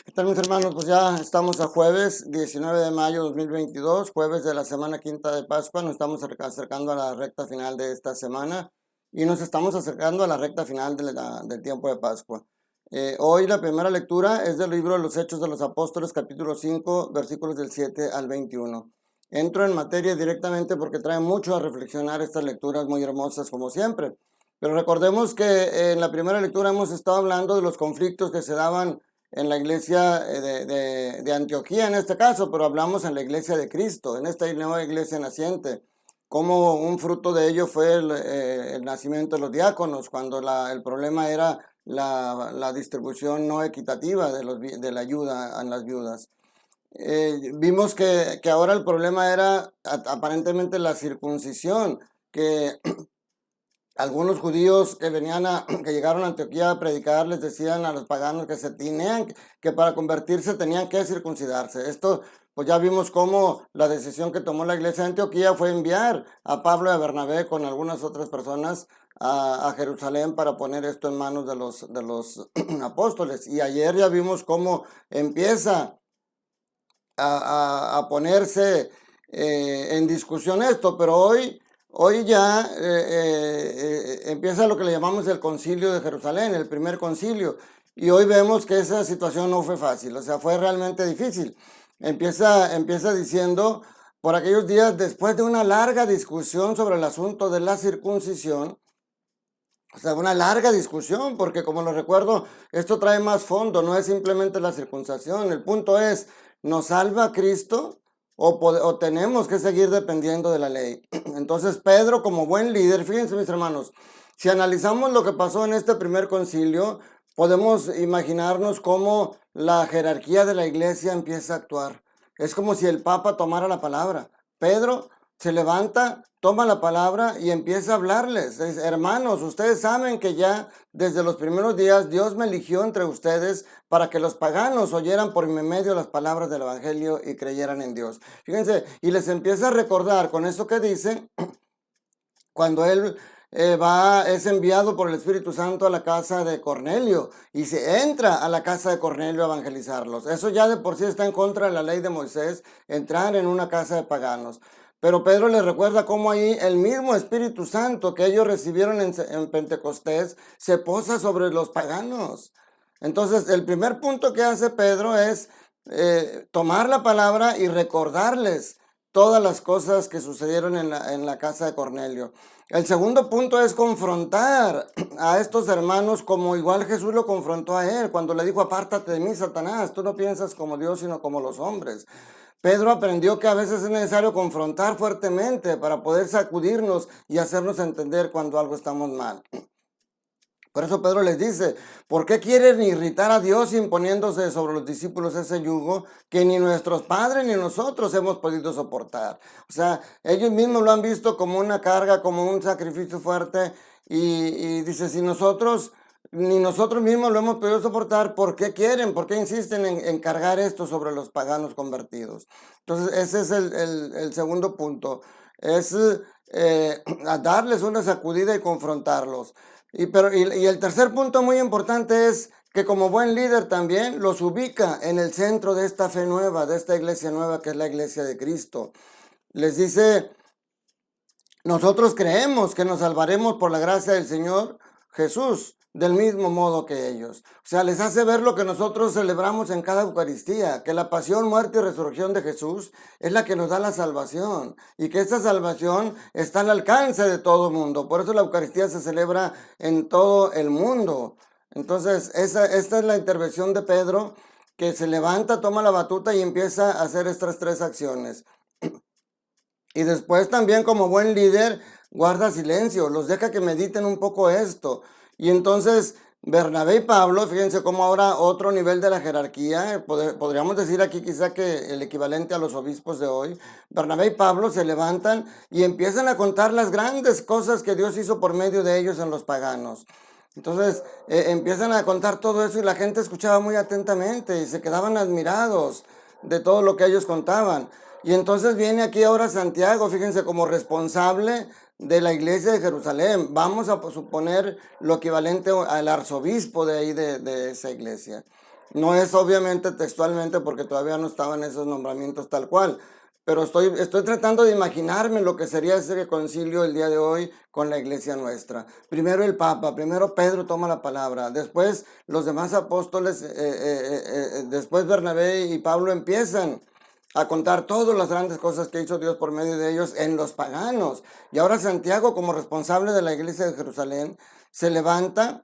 ¿Qué tal, mis hermanos? Pues ya estamos a jueves 19 de mayo 2022, jueves de la semana quinta de Pascua. Nos estamos acercando a la recta final de esta semana y nos estamos acercando a la recta final del tiempo de Pascua. Hoy la primera lectura es del libro de los Hechos de los Apóstoles, capítulo 5, versículos del 7 al 21. Entro en materia directamente porque trae mucho a reflexionar estas lecturas muy hermosas como siempre. Pero recordemos que en la primera lectura hemos estado hablando de los conflictos que se daban en la iglesia de Antioquía en este caso, pero hablamos en la iglesia de Cristo, en esta nueva iglesia naciente. Como un fruto de ello fue el nacimiento de los diáconos, cuando el problema era la distribución no equitativa de la ayuda a las viudas. Vimos que ahora el problema era aparentemente la circuncisión, que algunos judíos que llegaron a Antioquía a predicar les decían a los paganos que para convertirse tenían que circuncidarse. Esto, pues ya vimos cómo la decisión que tomó la iglesia de Antioquía fue enviar a Pablo y a Bernabé con algunas otras personas a Jerusalén para poner esto en manos de los apóstoles. Y ayer ya vimos cómo empieza a ponerse en discusión esto, pero hoy ya empieza lo que le llamamos el concilio de Jerusalén, el primer concilio, y hoy vemos que esa situación no fue fácil, o sea, fue realmente difícil. Empieza diciendo, por aquellos días, después de una larga discusión sobre el asunto de la circuncisión, o sea, una larga discusión, porque como lo recuerdo, esto trae más fondo, no es simplemente la circuncisión. El punto es, ¿nos salva Cristo o tenemos que seguir dependiendo de la ley? Entonces Pedro, como buen líder, fíjense mis hermanos, si analizamos lo que pasó en este primer concilio, podemos imaginarnos cómo la jerarquía de la iglesia empieza a actuar. Es como si el Papa tomara la palabra. Pedro se levanta, toma la palabra y empieza a hablarles. Hermanos, ustedes saben que ya desde los primeros días Dios me eligió entre ustedes para que los paganos oyeran por mi medio las palabras del evangelio y creyeran en Dios. Fíjense, y les empieza a recordar con eso que dice, cuando él es enviado por el Espíritu Santo a la casa de Cornelio y se entra a la casa de Cornelio a evangelizarlos. Eso ya de por sí está en contra de la ley de Moisés, entrar en una casa de paganos. Pero Pedro les recuerda cómo ahí el mismo Espíritu Santo que ellos recibieron en Pentecostés se posa sobre los paganos. Entonces, el primer punto que hace Pedro es tomar la palabra y recordarles todas las cosas que sucedieron en la casa de Cornelio. El segundo punto es confrontar a estos hermanos como igual Jesús lo confrontó a él cuando le dijo, apártate de mí, Satanás, tú no piensas como Dios, sino como los hombres. Pedro aprendió que a veces es necesario confrontar fuertemente para poder sacudirnos y hacernos entender cuando algo estamos mal. Por eso Pedro les dice, ¿por qué quieren irritar a Dios imponiéndose sobre los discípulos ese yugo que ni nuestros padres ni nosotros hemos podido soportar? O sea, ellos mismos lo han visto como una carga, como un sacrificio fuerte y dice, si ni nosotros mismos lo hemos podido soportar, ¿por qué quieren? ¿Por qué insisten en cargar esto sobre los paganos convertidos? Entonces, ese es el segundo punto, es a darles una sacudida y confrontarlos. Y el tercer punto muy importante es que como buen líder también los ubica en el centro de esta fe nueva, de esta iglesia nueva que es la iglesia de Cristo. Les dice, nosotros creemos que nos salvaremos por la gracia del Señor Jesús, del mismo modo que ellos. O sea, les hace ver lo que nosotros celebramos en cada Eucaristía, que la pasión, muerte y resurrección de Jesús es la que nos da la salvación y que esta salvación está al alcance de todo el mundo. Por eso la Eucaristía se celebra en todo el mundo. Entonces, esta es la intervención de Pedro, que se levanta, toma la batuta y empieza a hacer estas tres acciones. Y después también como buen líder guarda silencio, los deja que mediten un poco esto. Y entonces Bernabé y Pablo, fíjense cómo ahora otro nivel de la jerarquía, podríamos decir aquí quizá que el equivalente a los obispos de hoy, Bernabé y Pablo se levantan y empiezan a contar las grandes cosas que Dios hizo por medio de ellos en los paganos. Entonces empiezan a contar todo eso y la gente escuchaba muy atentamente y se quedaban admirados de todo lo que ellos contaban. Y entonces viene aquí ahora Santiago, fíjense, como responsable de la iglesia de Jerusalén. Vamos a suponer lo equivalente al arzobispo de ahí de esa iglesia. No es obviamente textualmente porque todavía no estaban esos nombramientos tal cual, pero estoy tratando de imaginarme lo que sería ese concilio el día de hoy con la iglesia nuestra. Primero el Papa, primero Pedro toma la palabra, después los demás apóstoles, después Bernabé y Pablo empiezan a contar todas las grandes cosas que hizo Dios por medio de ellos en los paganos. Y ahora Santiago, como responsable de la iglesia de Jerusalén, se levanta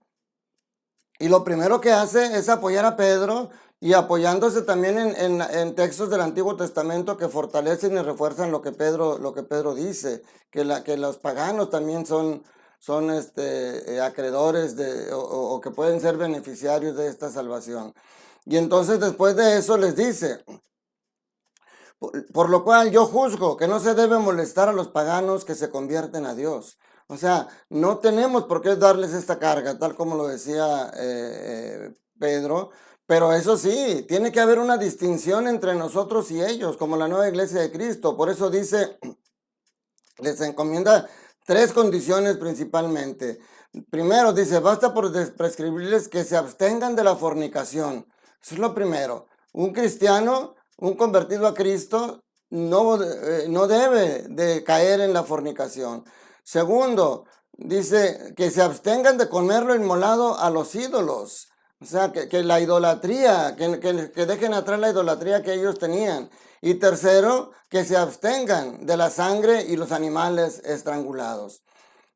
y lo primero que hace es apoyar a Pedro y apoyándose también en textos del Antiguo Testamento que fortalecen y refuerzan lo que Pedro dice, que los paganos también son acreedores o que pueden ser beneficiarios de esta salvación. Y entonces después de eso les dice, por lo cual yo juzgo que no se debe molestar a los paganos que se convierten a Dios. O sea, no tenemos por qué darles esta carga, tal como lo decía Pedro, pero eso sí, tiene que haber una distinción entre nosotros y ellos, como la nueva iglesia de Cristo. Por eso dice, les encomienda tres condiciones principalmente. Primero, dice, basta por prescribirles que se abstengan de la fornicación. Eso es lo primero. Un cristiano, un convertido a Cristo, no debe de caer en la fornicación. Segundo, dice que se abstengan de comer lo inmolado a los ídolos. O sea, que la idolatría, que dejen atrás la idolatría que ellos tenían. Y tercero, que se abstengan de la sangre y los animales estrangulados.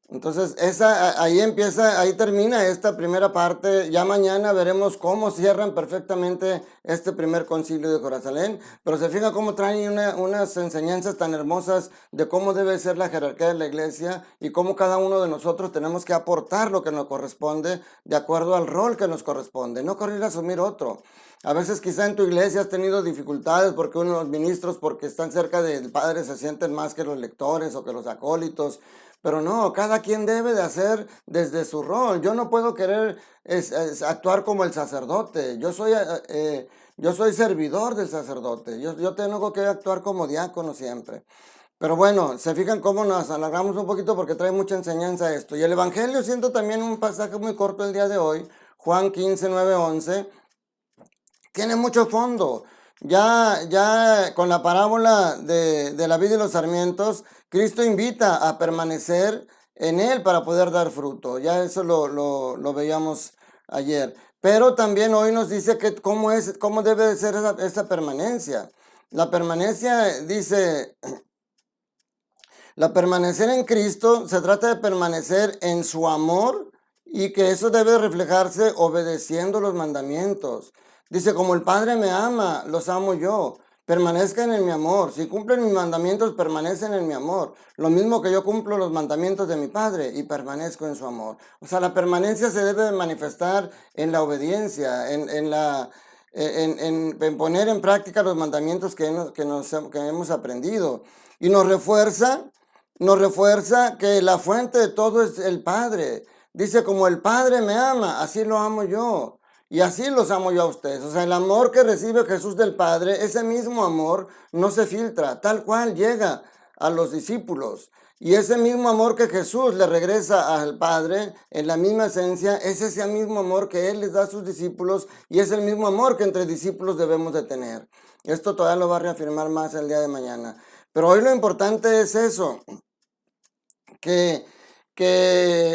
Entonces, ahí termina esta primera parte. Ya mañana veremos cómo cierran perfectamente este primer concilio de Jerusalén. Pero se fija cómo traen unas enseñanzas tan hermosas de cómo debe ser la jerarquía de la iglesia y cómo cada uno de nosotros tenemos que aportar lo que nos corresponde de acuerdo al rol que nos corresponde, no correr a asumir otro. A veces quizá en tu iglesia has tenido dificultades porque unos ministros, porque están cerca del Padre, se sienten más que los lectores o que los acólitos. Pero no, cada quien debe de hacer desde su rol. Yo no puedo querer actuar como el sacerdote. Yo soy servidor del sacerdote. Yo tengo que actuar como diácono siempre. Pero bueno, se fijan cómo nos alargamos un poquito porque trae mucha enseñanza esto. Y el Evangelio, siento también un pasaje muy corto el día de hoy, Juan 15, 9, 11, tiene mucho fondo. Ya con la parábola de la vid y los sarmientos, Cristo invita a permanecer en él para poder dar fruto. Ya eso lo veíamos ayer. Pero también hoy nos dice que cómo debe de ser esa permanencia. La permanencia, dice, la permanecer en Cristo se trata de permanecer en su amor y que eso debe reflejarse obedeciendo los mandamientos. Dice, como el Padre me ama, los amo yo. Permanezcan en mi amor. Si cumplen mis mandamientos, permanecen en mi amor. Lo mismo que yo cumplo los mandamientos de mi Padre y permanezco en su amor. O sea, la permanencia se debe de manifestar en la obediencia, en poner en práctica los mandamientos que hemos aprendido. Y nos refuerza que la fuente de todo es el Padre. Dice, como el Padre me ama, así lo amo yo. Y así los amo yo a ustedes. O sea, el amor que recibe Jesús del Padre, ese mismo amor no se filtra, tal cual llega a los discípulos. Y ese mismo amor que Jesús le regresa al Padre en la misma esencia, es ese mismo amor que Él les da a sus discípulos y es el mismo amor que entre discípulos debemos de tener. Esto todavía lo va a reafirmar más el día de mañana. Pero hoy lo importante es eso, que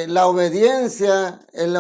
la obediencia en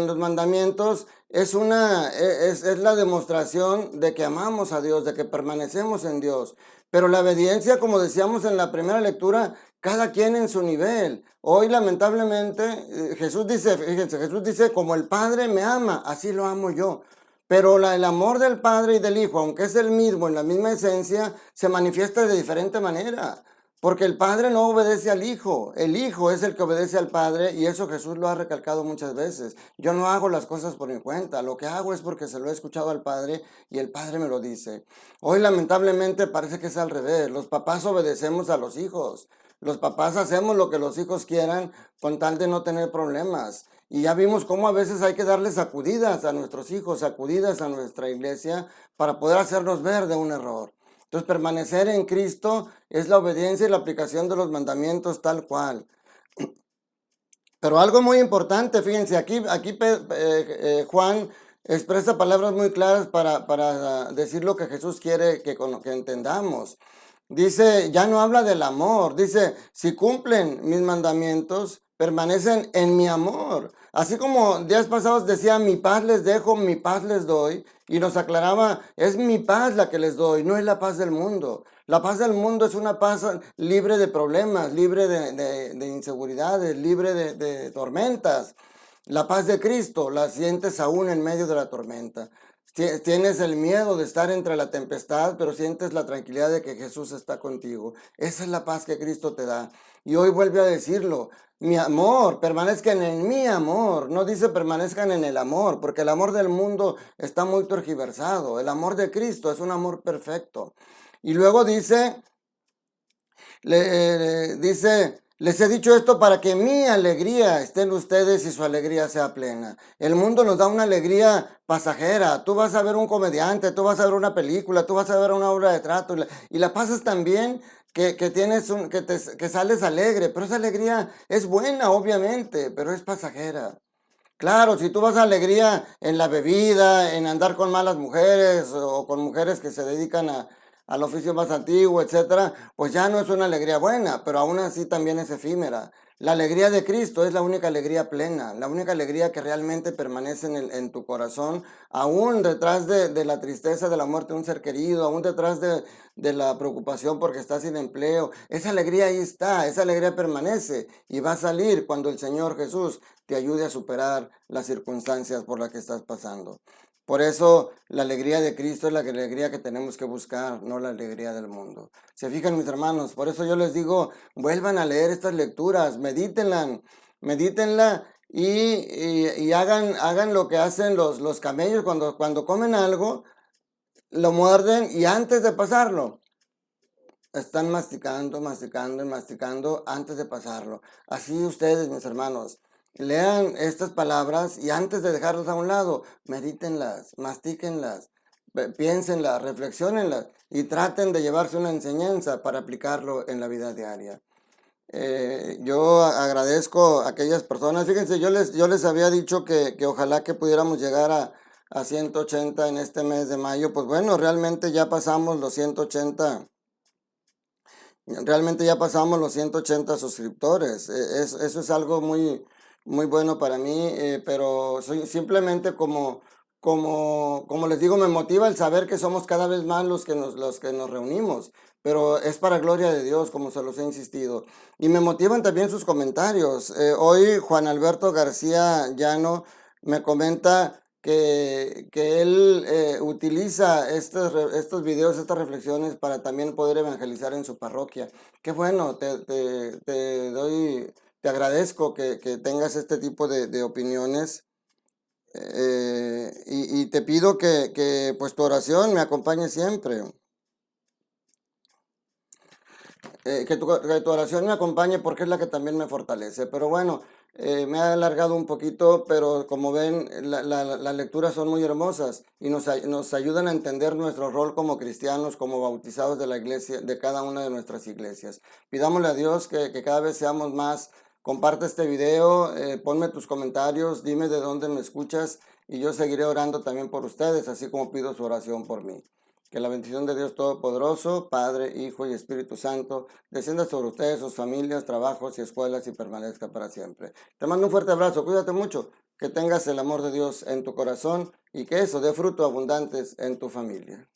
los mandamientos es la demostración de que amamos a Dios, de que permanecemos en Dios. Pero la obediencia, como decíamos en la primera lectura, cada quien en su nivel. Hoy lamentablemente Jesús dice, fíjense, Jesús dice, como el Padre me ama, así lo amo yo. Pero el amor del Padre y del Hijo, aunque es el mismo, en la misma esencia, se manifiesta de diferente manera. Porque el Padre no obedece al Hijo, el Hijo es el que obedece al Padre y eso Jesús lo ha recalcado muchas veces. Yo no hago las cosas por mi cuenta, lo que hago es porque se lo he escuchado al Padre y el Padre me lo dice. Hoy lamentablemente parece que es al revés, los papás obedecemos a los hijos, los papás hacemos lo que los hijos quieran con tal de no tener problemas. Y ya vimos cómo a veces hay que darles sacudidas a nuestros hijos, sacudidas a nuestra iglesia para poder hacernos ver de un error. Entonces, permanecer en Cristo es la obediencia y la aplicación de los mandamientos tal cual. Pero algo muy importante, fíjense, aquí Juan expresa palabras muy claras para decir lo que Jesús quiere que entendamos. Dice, ya no habla del amor, dice, si cumplen mis mandamientos, permanecen en mi amor. Así como días pasados decía, mi paz les dejo, mi paz les doy, y nos aclaraba, es mi paz la que les doy, no es la paz del mundo. La paz del mundo es una paz libre de problemas, libre de inseguridades, libre de tormentas. La paz de Cristo la sientes aún en medio de la tormenta. Tienes el miedo de estar entre la tempestad, pero sientes la tranquilidad de que Jesús está contigo. Esa es la paz que Cristo te da. Y hoy vuelve a decirlo, mi amor, permanezcan en mi amor. No dice permanezcan en el amor, porque el amor del mundo está muy tergiversado. El amor de Cristo es un amor perfecto. Y luego dice, les he dicho esto para que mi alegría esté en ustedes y su alegría sea plena. El mundo nos da una alegría pasajera. Tú vas a ver un comediante, tú vas a ver una película, tú vas a ver una obra de teatro y la pasas tan bien que sales alegre. Pero esa alegría es buena, obviamente, pero es pasajera. Claro, si tú vas a alegría en la bebida, en andar con malas mujeres o con mujeres que se dedican al oficio más antiguo, etcétera, pues ya no es una alegría buena, pero aún así también es efímera. La alegría de Cristo es la única alegría plena, la única alegría que realmente permanece en tu corazón, aún detrás de la tristeza de la muerte de un ser querido, aún detrás de la preocupación porque estás sin empleo. Esa alegría ahí está, esa alegría permanece y va a salir cuando el Señor Jesús te ayude a superar las circunstancias por las que estás pasando. Por eso la alegría de Cristo es la alegría que tenemos que buscar, no la alegría del mundo. Se fijan mis hermanos, por eso yo les digo, vuelvan a leer estas lecturas, medítenla y hagan lo que hacen los camellos cuando comen algo, lo muerden y antes de pasarlo, están masticando antes de pasarlo. Así ustedes, mis hermanos, lean estas palabras y antes de dejarlas a un lado, medítenlas, mastíquenlas, piénsenlas, reflexionenlas y traten de llevarse una enseñanza para aplicarlo en la vida diaria. Yo agradezco a aquellas personas, fíjense, yo les había dicho que ojalá que pudiéramos llegar a 180 en este mes de mayo. Pues bueno, realmente ya pasamos los 180. Realmente ya pasamos los 180 suscriptores. Eso es algo muy bueno para mí, pero simplemente como les digo, me motiva el saber que somos cada vez más los que nos reunimos, pero es para gloria de Dios, como se los he insistido. Y me motivan también sus comentarios. Hoy Juan Alberto García Llano me comenta que él utiliza estos videos, estas reflexiones para también poder evangelizar en su parroquia. Qué bueno, te agradezco que tengas este tipo de opiniones, y te pido que pues tu oración me acompañe siempre. Que tu oración me acompañe porque es la que también me fortalece. Pero bueno, me ha alargado un poquito, pero como ven, las lecturas son muy hermosas y nos ayudan a entender nuestro rol como cristianos, como bautizados de la iglesia, de cada una de nuestras iglesias. Pidámosle a Dios que cada vez seamos más. Comparte este video, ponme tus comentarios, dime de dónde me escuchas y yo seguiré orando también por ustedes, así como pido su oración por mí. Que la bendición de Dios Todopoderoso, Padre, Hijo y Espíritu Santo, descienda sobre ustedes, sus familias, trabajos y escuelas y permanezca para siempre. Te mando un fuerte abrazo, cuídate mucho, que tengas el amor de Dios en tu corazón y que eso dé fruto abundantes en tu familia.